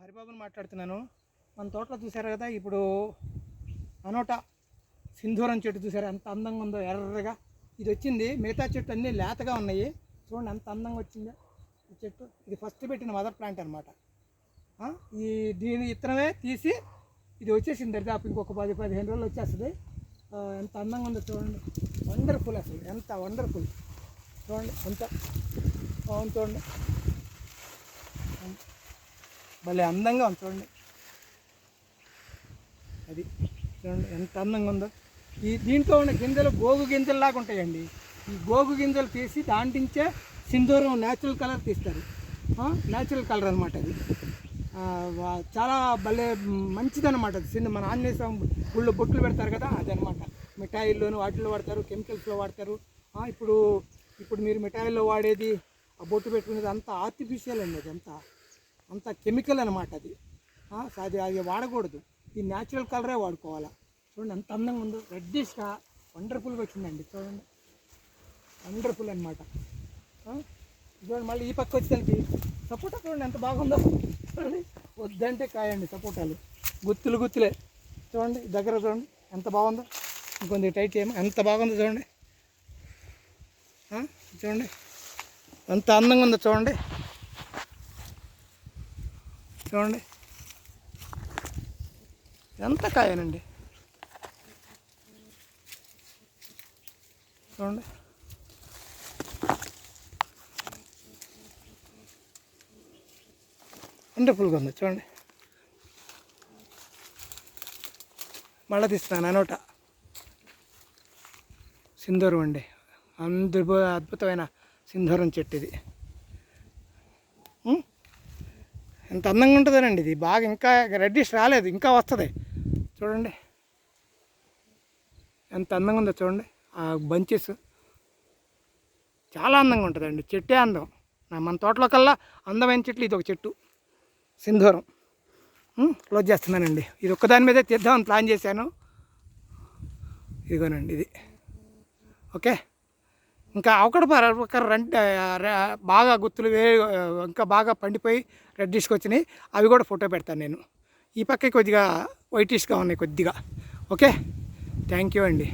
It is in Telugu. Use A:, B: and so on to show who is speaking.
A: హరిబాబుని మాట్లాడుతున్నాను. మన తోటలో చూసారు కదా, ఇప్పుడు అనోటా సింధూరం చెట్టు చూసారు ఎంత అందంగా ఉందో, ఎర్రగా. ఇది వచ్చింది, మిగతా చెట్టు అన్నీ లేతగా ఉన్నాయి. చూడండి ఎంత అందంగా వచ్చిందో ఈ చెట్టు. ఇది ఫస్ట్ పెట్టిన మదర్ ప్లాంట్ అనమాట. దీని ఇత్తనమే తీసి ఇది వచ్చేసింది దరిదాపు ఇంకొక 10-15 రోజులు వచ్చేస్తుంది. ఎంత అందంగా ఉందో చూడండి, వండర్ఫుల్, అసలు ఎంత వండర్ఫుల్. చూడండి ఎంత బాగుంది, చూడండి భలే అందంగా ఉంది. చూడండి అది, చూడండి ఎంత అందంగా ఉందో. దీంట్లో ఉన్న గింజలు గోగు గింజల్లాగా ఉంటాయండి. ఈ గోగు గింజలు తీసి దాంటించే సింధూరం న్యాచురల్ కలర్ తీస్తారు. న్యాచురల్ కలర్ అనమాట అది. చాలా భలే మంచిదన్నమాట అది. మన ఆంజనేయ స్వామి గుళ్ళో బొట్లు పెడతారు కదా, అదనమాట. మిఠాయిల్లోనూ వాటిల్లో వాడతారు, కెమికల్స్లో వాడతారు. ఇప్పుడు మీరు మిఠాయిల్లో వాడేది, ఆ బొట్టు పెట్టుకునేది అంతా ఆర్టిఫిషియల్ అండి. అది అంత కెమికల్ అనమాట అది. అది వాడకూడదు. ఈ న్యాచురల్ కలరే వాడుకోవాలా. చూడండి ఎంత అందంగా ఉందో, రెడ్డిష్గా వండర్ఫుల్గా వచ్చిందండి. చూడండి వండర్ఫుల్ అనమాట. చూడండి మళ్ళీ ఈ పక్క వచ్చేసరికి సపోటా చూడండి ఎంత బాగుందో. చూడండి వద్దంటే కాయండి సపోటాలు, గుత్తులే. చూడండి దగ్గర చూడండి ఎంత బాగుందో. ఇంకొంచెం టైట్ చేయము, ఎంత బాగుందో చూడండి. చూడండి ఎంత అందంగా ఉందో చూడండి. చూడండి ఎంత కాయనండి. చూడండి వండర్ఫుల్గా ఉంది. చూడండి మళ్ళీ తీస్తున్నాను అనోట సింధూరం అండి. అద్భుతమైన సింధూరం చెట్టు ఇది. ఎంత అందంగా ఉంటుందనండి ఇది. బాగా ఇంకా రెడ్డిష్ రాలేదు, ఇంకా వస్తుంది. చూడండి ఎంత అందంగా ఉందో చూడండి. ఆ బంచెస్ చాలా అందంగా ఉంటుందండి. చెట్టే అందం. మన తోటలో కల్లా అందమైన చెట్లు ఇది ఒక చెట్టు, సింధూరం. క్లోజ్ చేస్తున్నానండి. ఇది ఒక్కదాని మీదే తీద్దామని ప్లాన్ చేశాను. ఇదిగోనండి ఇది. ఓకే, ఇంకా ఒకటి బాగా గుత్తులు ఇంకా బాగా పండిపోయి రెడ్డిష్కి వచ్చినాయి. అవి కూడా ఫోటో పెడతాను నేను. ఈ పక్క కొద్దిగా వైటిష్గా ఉన్నాయి కొద్దిగా. ఓకే, థ్యాంక్ యూ అండి.